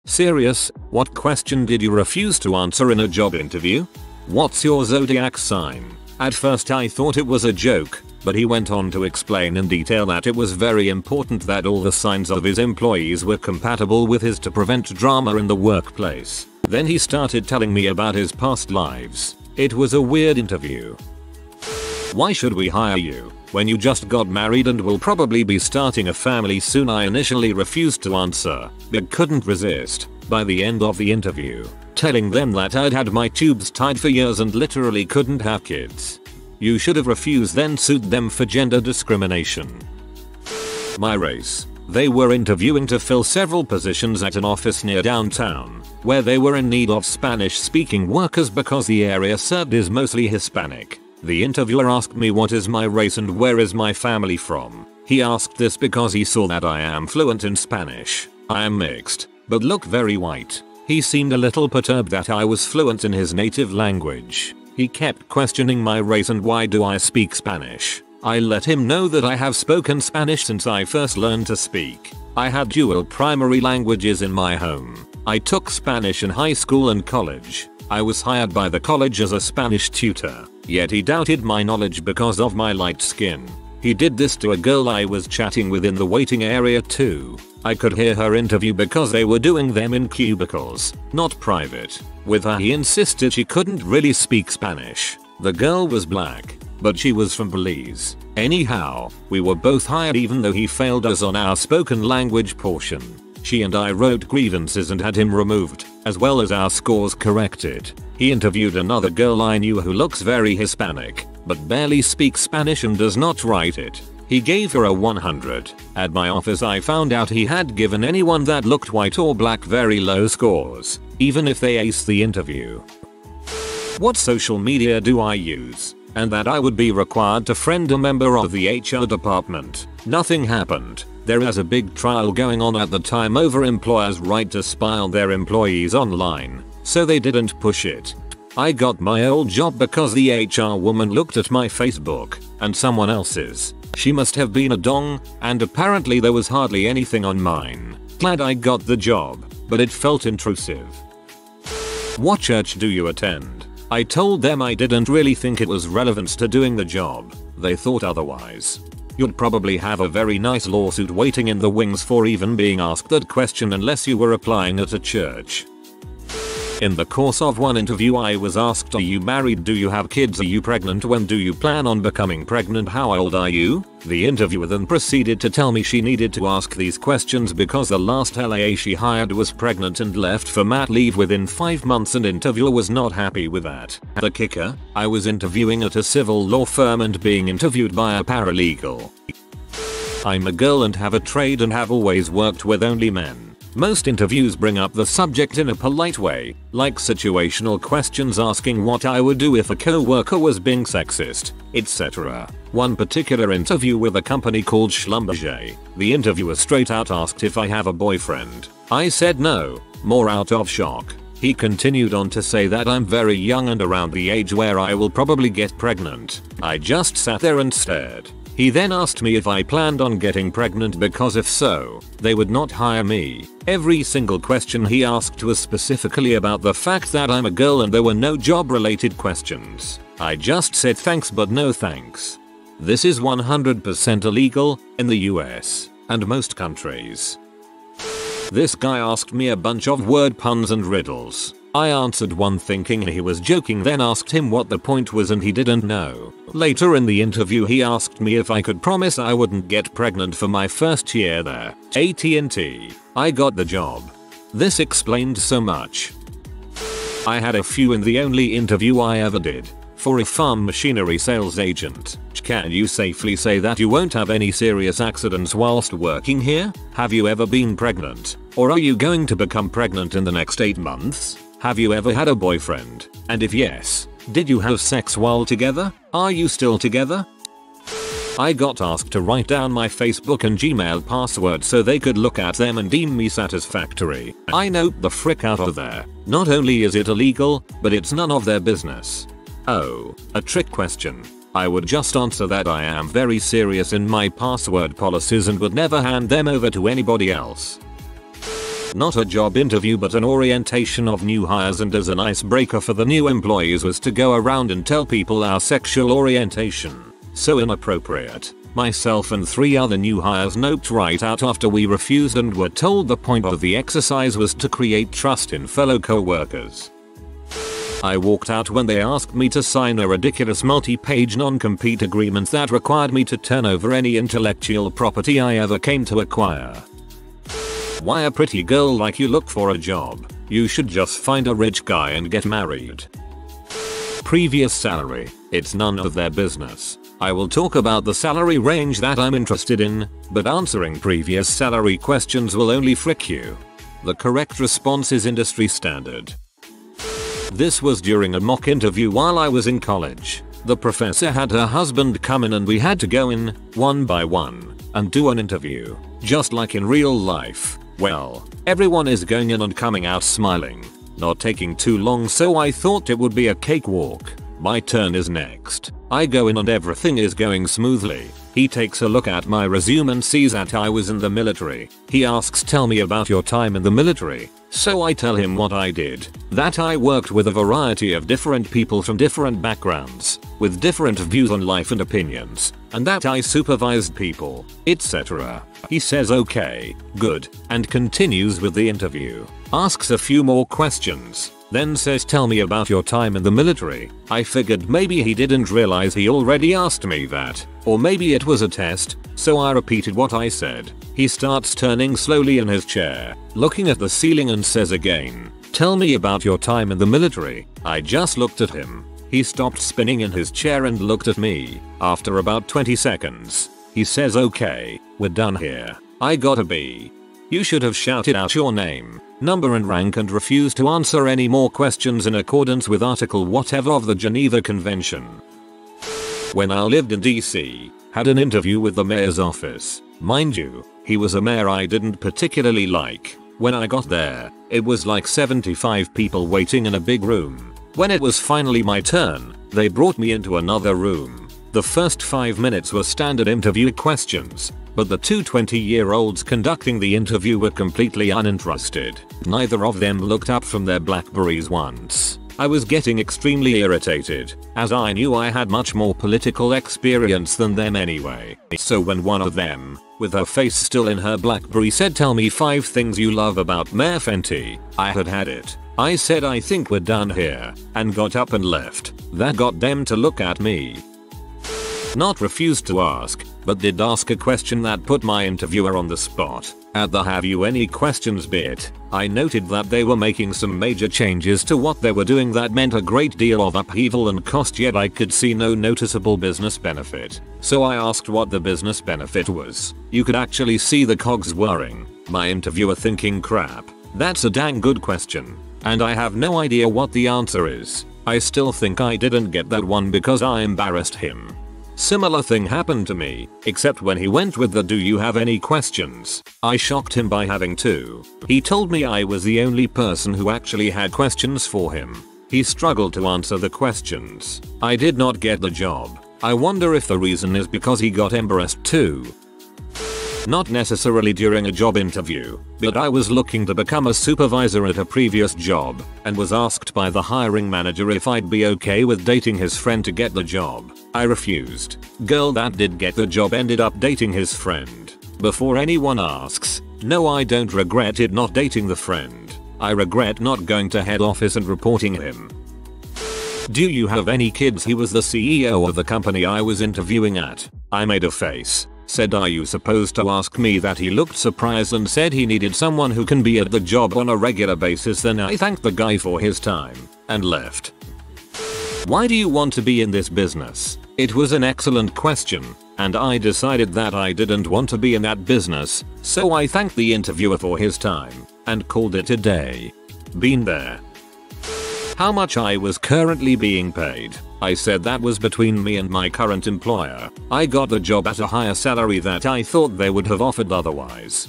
Serious, what question did you refuse to answer in a job interview? What's your zodiac sign? At first I thought it was a joke, but he went on to explain in detail that it was very important that all the signs of his employees were compatible with his to prevent drama in the workplace. Then he started telling me about his past lives. It was a weird interview. Why should we hire you when you just got married and will probably be starting a family soon? I initially refused to answer, but couldn't resist. By the end of the interview, telling them that I'd had my tubes tied for years and literally couldn't have kids. You should have refused, then sued them for gender discrimination. My race. They were interviewing to fill several positions at an office near downtown, where they were in need of Spanish-speaking workers because the area served is mostly Hispanic. The interviewer asked me what is my race and where is my family from. He asked this because he saw that I am fluent in Spanish. I am mixed, but look very white. He seemed a little perturbed that I was fluent in his native language. He kept questioning my race and why do I speak Spanish. I let him know that I have spoken Spanish since I first learned to speak. I had dual primary languages in my home. I took Spanish in high school and college. I was hired by the college as a Spanish tutor, yet he doubted my knowledge because of my light skin. He did this to a girl I was chatting with in the waiting area too. I could hear her interview because they were doing them in cubicles, not private. With her he insisted she couldn't really speak Spanish. The girl was black, but she was from Belize. Anyhow, we were both hired even though he failed us on our spoken language portion. She and I wrote grievances and had him removed, as well as our scores corrected. He interviewed another girl I knew who looks very Hispanic, but barely speaks Spanish and does not write it. He gave her a 100. At my office I found out he had given anyone that looked white or black very low scores, even if they aced the interview. What social media do I use? And that I would be required to friend a member of the HR department. Nothing happened. There is a big trial going on at the time over employers' right to spy on their employees online, so they didn't push it. I got my old job because the HR woman looked at my Facebook and someone else's. She must have been a dong, and apparently there was hardly anything on mine. Glad I got the job, but it felt intrusive. What church do you attend? I told them I didn't really think it was relevant to doing the job. They thought otherwise. You'd probably have a very nice lawsuit waiting in the wings for even being asked that question unless you were applying at a church. In the course of one interview I was asked, are you married? Do you have kids? Are you pregnant? When do you plan on becoming pregnant? How old are you? The interviewer then proceeded to tell me she needed to ask these questions because the last LA she hired was pregnant and left for mat leave within 5 months, and interviewer was not happy with that. The kicker? I was interviewing at a civil law firm and being interviewed by a paralegal. I'm a girl and have a trade and have always worked with only men. Most interviews bring up the subject in a polite way, like situational questions asking what I would do if a co-worker was being sexist, etc. One particular interview with a company called Schlumberger, the interviewer straight out asked if I have a boyfriend. I said no, more out of shock. He continued on to say that I'm very young and around the age where I will probably get pregnant. I just sat there and stared. He then asked me if I planned on getting pregnant because if so, they would not hire me. Every single question he asked was specifically about the fact that I'm a girl and there were no job related questions. I just said thanks but no thanks. This is 100% illegal in the US and most countries. This guy asked me a bunch of word puns and riddles. I answered one thinking he was joking, then asked him what the point was and he didn't know. Later in the interview he asked me if I could promise I wouldn't get pregnant for my first year there. AT&T. I got the job. This explained so much. I had a few in the only interview I ever did. For a farm machinery sales agent. Can you safely say that you won't have any serious accidents whilst working here? Have you ever been pregnant? Or are you going to become pregnant in the next 8 months? Have you ever had a boyfriend? And if yes, did you have sex while together? Are you still together? I got asked to write down my Facebook and Gmail passwords so they could look at them and deem me satisfactory. I noped the frick out of there. Not only is it illegal, but it's none of their business. Oh, a trick question. I would just answer that I am very serious in my password policies and would never hand them over to anybody else. Not a job interview but an orientation of new hires, and as an icebreaker for the new employees was to go around and tell people our sexual orientation. So inappropriate. Myself and 3 other new hires noped right out after we refused and were told the point of the exercise was to create trust in fellow co-workers. I walked out when they asked me to sign a ridiculous multi-page non-compete agreement that required me to turn over any intellectual property I ever came to acquire. Why a pretty girl like you look for a job? You should just find a rich guy and get married. Previous salary. It's none of their business. I will talk about the salary range that I'm interested in, but answering previous salary questions will only frick you. The correct response is industry standard. This was during a mock interview while I was in college. The professor had her husband come in and we had to go in, one by one, and do an interview, just like in real life. Well, everyone is going in and coming out smiling. Not taking too long, so I thought it would be a cakewalk. My turn is next. I go in and everything is going smoothly. He takes a look at my resume and sees that I was in the military. He asks, tell me about your time in the military. So I tell him what I did. That I worked with a variety of different people from different backgrounds, with different views on life and opinions, and that I supervised people, etc. He says okay, good, and continues with the interview. Asks a few more questions. Then says, tell me about your time in the military. I figured maybe he didn't realize he already asked me that, or maybe it was a test, so I repeated what I said. He starts turning slowly in his chair, looking at the ceiling and says again, tell me about your time in the military. I just looked at him. He stopped spinning in his chair and looked at me. After about 20 seconds, he says, okay, we're done here. I got a B. You should have shouted out your name, number and rank and refused to answer any more questions in accordance with Article whatever of the Geneva Convention. When I lived in DC, had an interview with the mayor's office. Mind you, he was a mayor I didn't particularly like. When I got there, it was like 75 people waiting in a big room. When it was finally my turn, they brought me into another room. The first 5 minutes were standard interview questions, but the two 20-year-olds conducting the interview were completely uninterested. Neither of them looked up from their Blackberries once. I was getting extremely irritated, as I knew I had much more political experience than them anyway. So when one of them, with her face still in her Blackberry, said, tell me 5 things you love about Mayor Fenty, I had it. I said, I think we're done here, and got up and left. That got them to look at me. Not refused to ask, but did ask a question that put my interviewer on the spot. At the have you any questions bit, I noted that they were making some major changes to what they were doing that meant a great deal of upheaval and cost, yet I could see no noticeable business benefit. So I asked what the business benefit was. You could actually see the cogs whirring. My interviewer thinking, crap, that's a dang good question, and I have no idea what the answer is. I still think I didn't get that one because I embarrassed him. Similar thing happened to me, except when he went with the do you have any questions. I shocked him by having 2. He told me I was the only person who actually had questions for him. He struggled to answer the questions. I did not get the job. I wonder if the reason is because he got embarrassed too. Not necessarily during a job interview, but I was looking to become a supervisor at a previous job, and was asked by the hiring manager if I'd be okay with dating his friend to get the job. I refused. Girl that did get the job ended up dating his friend. Before anyone asks, no, I don't regret it not dating the friend. I regret not going to head office and reporting him. Do you have any kids? He was the CEO of the company I was interviewing at. I made a face. Said, are you supposed to ask me that? He looked surprised and said he needed someone who can be at the job on a regular basis. Then I thanked the guy for his time and left. Why do you want to be in this business? It was an excellent question, and I decided that I didn't want to be in that business, so I thanked the interviewer for his time and called it a day. Been there. How much I was currently being paid. I said that was between me and my current employer. I got the job at a higher salary that I thought they would have offered otherwise.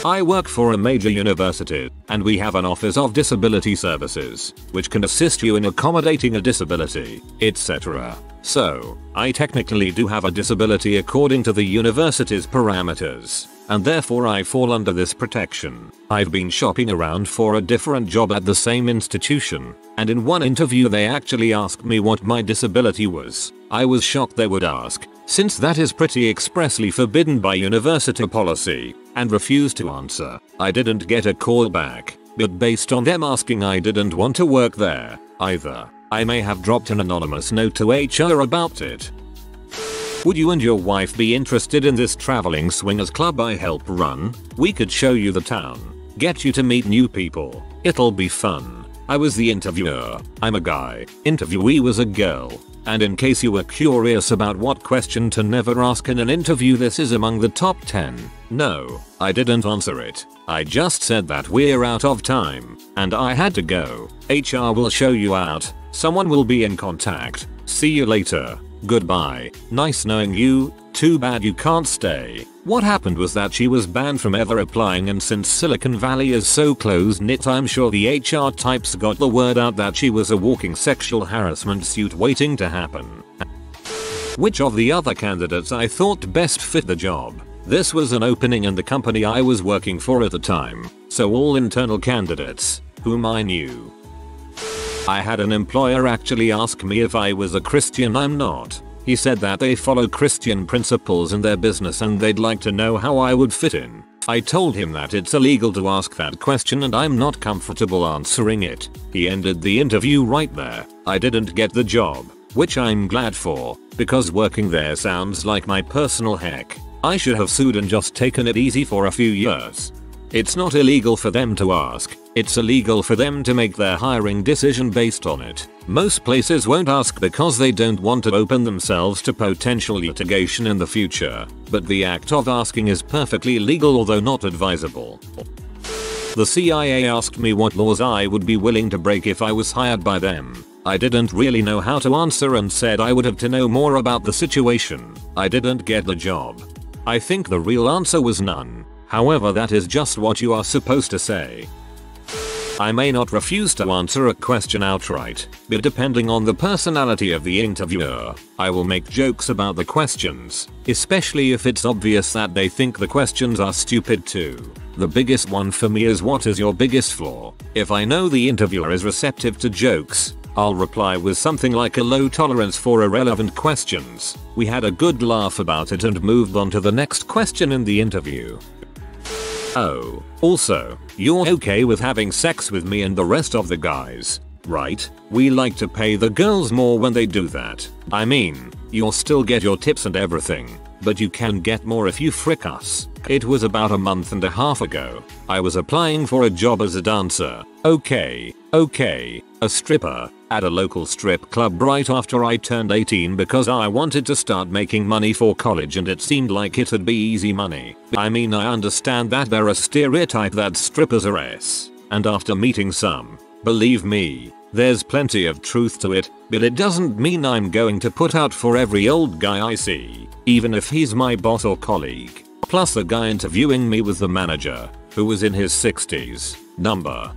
I work for a major university, and we have an Office of Disability Services, which can assist you in accommodating a disability, etc. So, I technically do have a disability according to the university's parameters, and therefore I fall under this protection. I've been shopping around for a different job at the same institution, and in one interview they actually asked me what my disability was. I was shocked they would ask, since that is pretty expressly forbidden by university policy, and refused to answer. I didn't get a call back, but based on them asking I didn't want to work there either. I may have dropped an anonymous note to HR about it. Would you and your wife be interested in this traveling swingers club I help run? We could show you the town, get you to meet new people. It'll be fun. I was the interviewer. I'm a guy. Interviewee was a girl. And in case you were curious about what question to never ask in an interview, this is among the top 10. No, I didn't answer it. I just said that we're out of time, and I had to go. HR will show you out. Someone will be in contact. See you later. Goodbye. Nice knowing you. Too bad you can't stay. What happened was that she was banned from ever applying, and since Silicon Valley is so close-knit, I'm sure the HR types got the word out that she was a walking sexual harassment suit waiting to happen. Which of the other candidates I thought best fit the job? This was an opening in the company I was working for at the time, so all internal candidates, whom I knew. I had an employer actually ask me if I was a Christian. I'm not. He said that they follow Christian principles in their business and they'd like to know how I would fit in. I told him that it's illegal to ask that question and I'm not comfortable answering it. He ended the interview right there. I didn't get the job, which I'm glad for, because working there sounds like my personal heck. I should have sued and just taken it easy for a few years. It's not illegal for them to ask, it's illegal for them to make their hiring decision based on it. Most places won't ask because they don't want to open themselves to potential litigation in the future, but the act of asking is perfectly legal, although not advisable. The CIA asked me what laws I would be willing to break if I was hired by them. I didn't really know how to answer and said I would have to know more about the situation. I didn't get the job. I think the real answer was none. However, that is just what you are supposed to say. I may not refuse to answer a question outright, but depending on the personality of the interviewer, I will make jokes about the questions, especially if it's obvious that they think the questions are stupid too. The biggest one for me is, what is your biggest flaw? If I know the interviewer is receptive to jokes, I'll reply with something like a low tolerance for irrelevant questions. We had a good laugh about it and moved on to the next question in the interview. Oh, also, you're okay with having sex with me and the rest of the guys, right? We like to pay the girls more when they do that. I mean, you'll still get your tips and everything, but you can get more if you frick us. It was about a month and a half ago. I was applying for a job as a dancer. Okay, a stripper, at a local strip club right after I turned 18 because I wanted to start making money for college and it seemed like it'd be easy money. I mean, I understand that there are stereotypes that strippers are ass, and after meeting some, believe me, there's plenty of truth to it, but it doesn't mean I'm going to put out for every old guy I see, even if he's my boss or colleague. Plus the guy interviewing me was the manager, who was in his 60s. Number.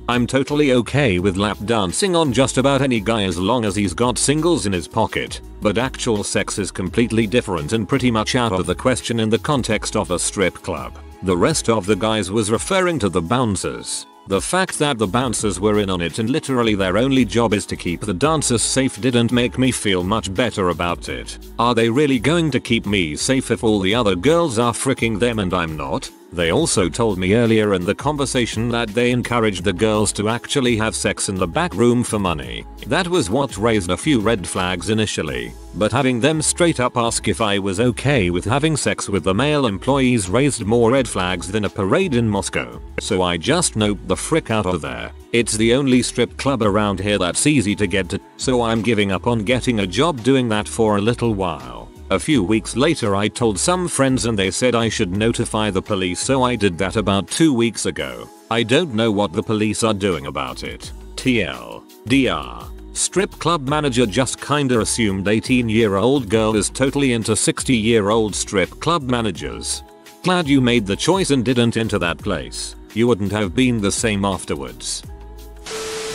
I'm totally okay with lap dancing on just about any guy as long as he's got singles in his pocket, but actual sex is completely different and pretty much out of the question in the context of a strip club. The rest of the guys was referring to the bouncers. The fact that the bouncers were in on it and literally their only job is to keep the dancers safe didn't make me feel much better about it. Are they really going to keep me safe if all the other girls are fricking them and I'm not? They also told me earlier in the conversation that they encouraged the girls to actually have sex in the back room for money. That was what raised a few red flags initially, but having them straight up ask if I was okay with having sex with the male employees raised more red flags than a parade in Moscow. So I just noped the frick out of there. It's the only strip club around here that's easy to get to, so I'm giving up on getting a job doing that for a little while. A few weeks later I told some friends and they said I should notify the police, so I did that about 2 weeks ago. I don't know what the police are doing about it. TLDR. Strip club manager just kinda assumed 18-year-old girl is totally into 60-year-old strip club managers. Glad you made the choice and didn't enter that place. You wouldn't have been the same afterwards.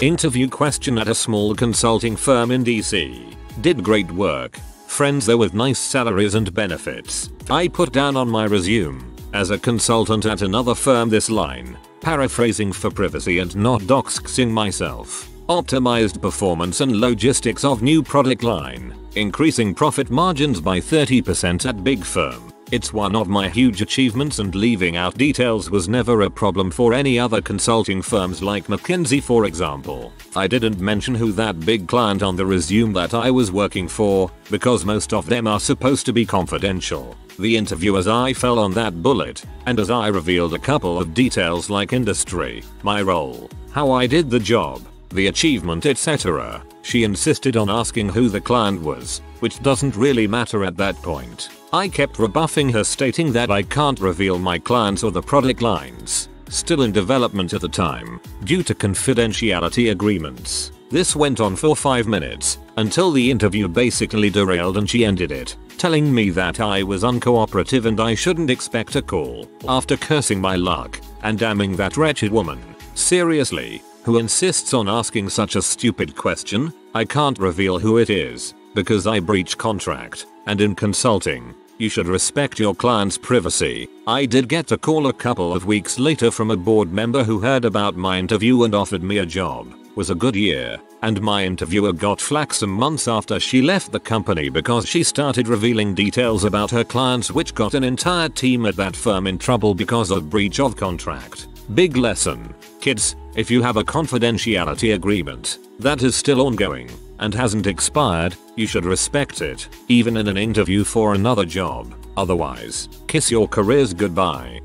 Interview question at a small consulting firm in DC. Did great work. friends there with nice salaries and benefits. I put down on my resume, as a consultant at another firm this line, paraphrasing for privacy and not doxing myself. Optimized performance and logistics of new product line, increasing profit margins by 30% at big firm. It's one of my huge achievements, and leaving out details was never a problem for any other consulting firms like McKinsey for example. I didn't mention who that big client on the resume that I was working for, because most of them are supposed to be confidential. The interviewers I fell on that bullet, and as I revealed a couple of details like industry, my role, how I did the job, the achievement, etc., she insisted on asking who the client was, which doesn't really matter at that point. I kept rebuffing her, stating that I can't reveal my clients or the product lines, still in development at the time, due to confidentiality agreements. This went on for 5 minutes, until the interview basically derailed and she ended it, telling me that I was uncooperative and I shouldn't expect a call, after cursing my luck, and damning that wretched woman. Seriously, who insists on asking such a stupid question? I can't reveal who it is, because I breach contract, and in consulting, you should respect your client's privacy. I did get a call a couple of weeks later from a board member who heard about my interview and offered me a job. Was a good year, and my interviewer got flack some months after she left the company because she started revealing details about her clients, which got an entire team at that firm in trouble because of breach of contract. Big lesson, kids, if you have a confidentiality agreement that is still ongoing and hasn't expired, you should respect it, even in an interview for another job. Otherwise, kiss your careers goodbye.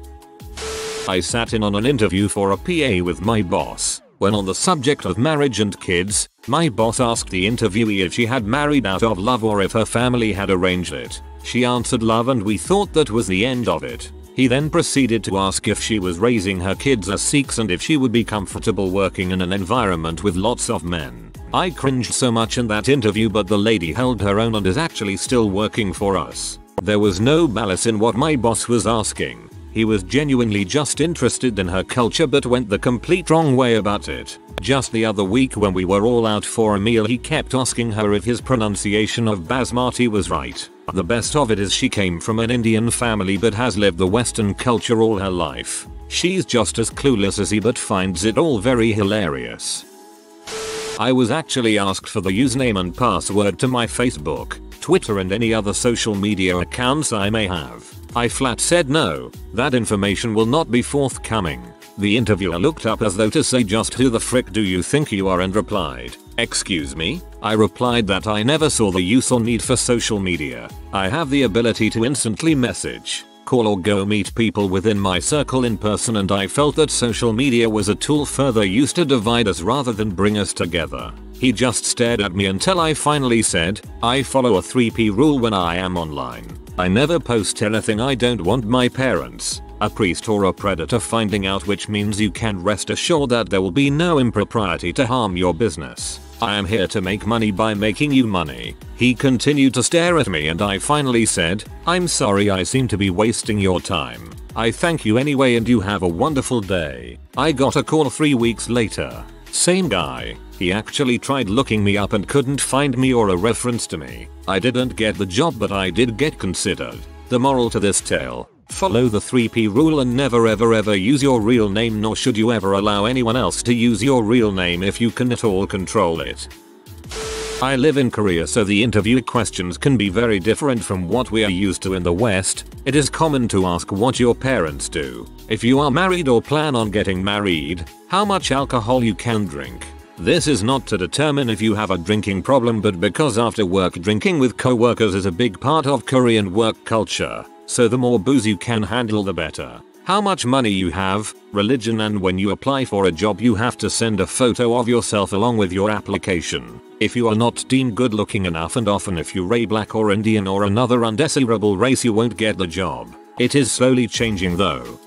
I sat in on an interview for a PA with my boss. When on the subject of marriage and kids, my boss asked the interviewee if she had married out of love or if her family had arranged it. She answered love, and we thought that was the end of it. He then proceeded to ask if she was raising her kids as Sikhs and if she would be comfortable working in an environment with lots of men. I cringed so much in that interview, but the lady held her own and is actually still working for us. There was no malice in what my boss was asking. He was genuinely just interested in her culture, but went the complete wrong way about it. Just the other week when we were all out for a meal, he kept asking her if his pronunciation of basmati was right. The best of it is she came from an Indian family but has lived the Western culture all her life. She's just as clueless as he, but finds it all very hilarious. I was actually asked for the username and password to my Facebook, Twitter and any other social media accounts I may have. I flat said no, that information will not be forthcoming. The interviewer looked up as though to say, just who the frick do you think you are, and replied, excuse me? I replied that I never saw the use or need for social media. I have the ability to instantly message, call or go meet people within my circle in person, and I felt that social media was a tool further used to divide us rather than bring us together. He just stared at me until I finally said, I follow a 3P rule when I am online. I never post anything I don't want my parents, a priest or a predator finding out, which means you can rest assured that there will be no impropriety to harm your business. I am here to make money by making you money. He continued to stare at me and I finally said, I'm sorry I seem to be wasting your time. I thank you anyway and you have a wonderful day. I got a call 3 weeks later. Same guy. He actually tried looking me up and couldn't find me or a reference to me. I didn't get the job, but I did get considered. The moral to this tale: follow the 3P rule and never ever use your real name, nor should you ever allow anyone else to use your real name if you can at all control it. I live in Korea, so the interview questions can be very different from what we are used to in the West. It is common to ask what your parents do, if you are married or plan on getting married, how much alcohol you can drink. This is not to determine if you have a drinking problem, but because after work drinking with co-workers is a big part of Korean work culture, so the more booze you can handle the better. How much money you have, religion, and when you apply for a job you have to send a photo of yourself along with your application. If you are not deemed good looking enough, and often if you're black or Indian or another undesirable race, you won't get the job. It is slowly changing though.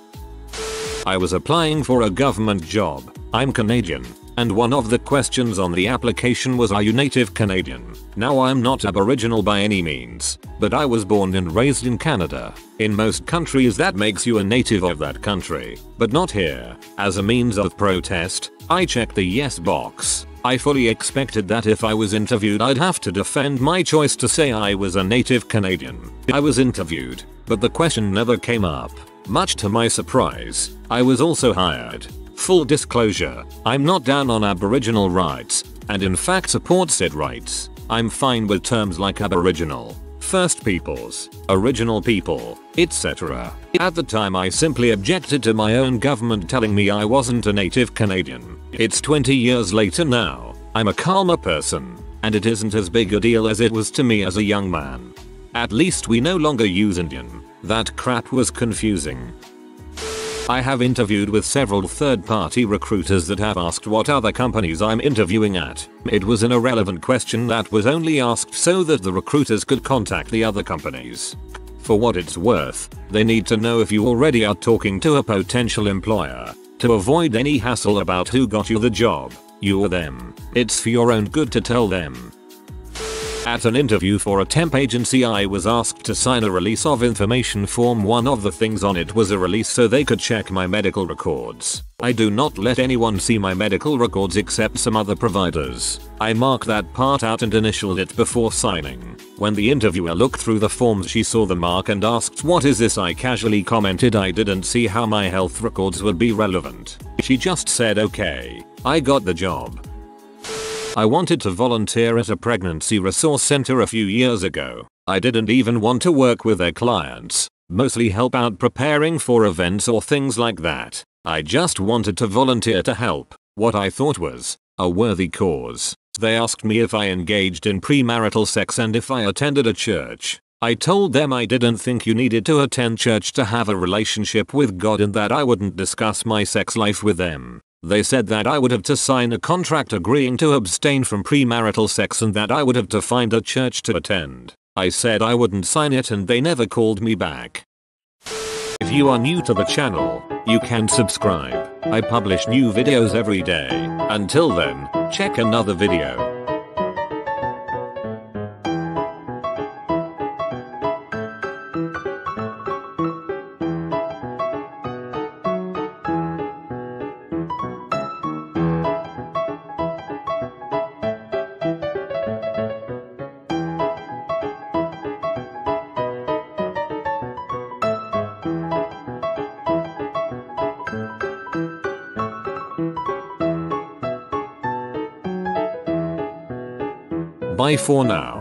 I was applying for a government job. I'm Canadian, and one of the questions on the application was, are you native Canadian? Now I'm not Aboriginal by any means, but I was born and raised in Canada. In most countries that makes you a native of that country, but not here. As a means of protest, I checked the yes box. I fully expected that if I was interviewed I'd have to defend my choice to say I was a native Canadian. I was interviewed, but the question never came up. Much to my surprise, I was also hired. Full disclosure, I'm not down on Aboriginal rights, and in fact support said rights. I'm fine with terms like Aboriginal, First Peoples, Original People, etc. At the time I simply objected to my own government telling me I wasn't a native Canadian. It's 20 years later now, I'm a calmer person, and it isn't as big a deal as it was to me as a young man. At least we no longer use Indian. That crap was confusing. I have interviewed with several third-party recruiters that have asked what other companies I'm interviewing at. It was an irrelevant question that was only asked so that the recruiters could contact the other companies. For what it's worth, they need to know if you already are talking to a potential employer. To avoid any hassle about who got you the job, you or them, it's for your own good to tell them. At an interview for a temp agency I was asked to sign a release of information form. One of the things on it was a release so they could check my medical records. I do not let anyone see my medical records except some other providers. I mark that part out and initialed it before signing. When the interviewer looked through the forms she saw the mark and asked what is this, I casually commented I didn't see how my health records would be relevant. She just said okay. I got the job. I wanted to volunteer at a pregnancy resource center a few years ago. I didn't even want to work with their clients, mostly help out preparing for events or things like that. I just wanted to volunteer to help what I thought was a worthy cause. They asked me if I engaged in premarital sex and if I attended a church. I told them I didn't think you needed to attend church to have a relationship with God and that I wouldn't discuss my sex life with them. They said that I would have to sign a contract agreeing to abstain from premarital sex and that I would have to find a church to attend. I said I wouldn't sign it and they never called me back. If you are new to the channel, you can subscribe. I publish new videos every day. Until then, check another video. Bye for now.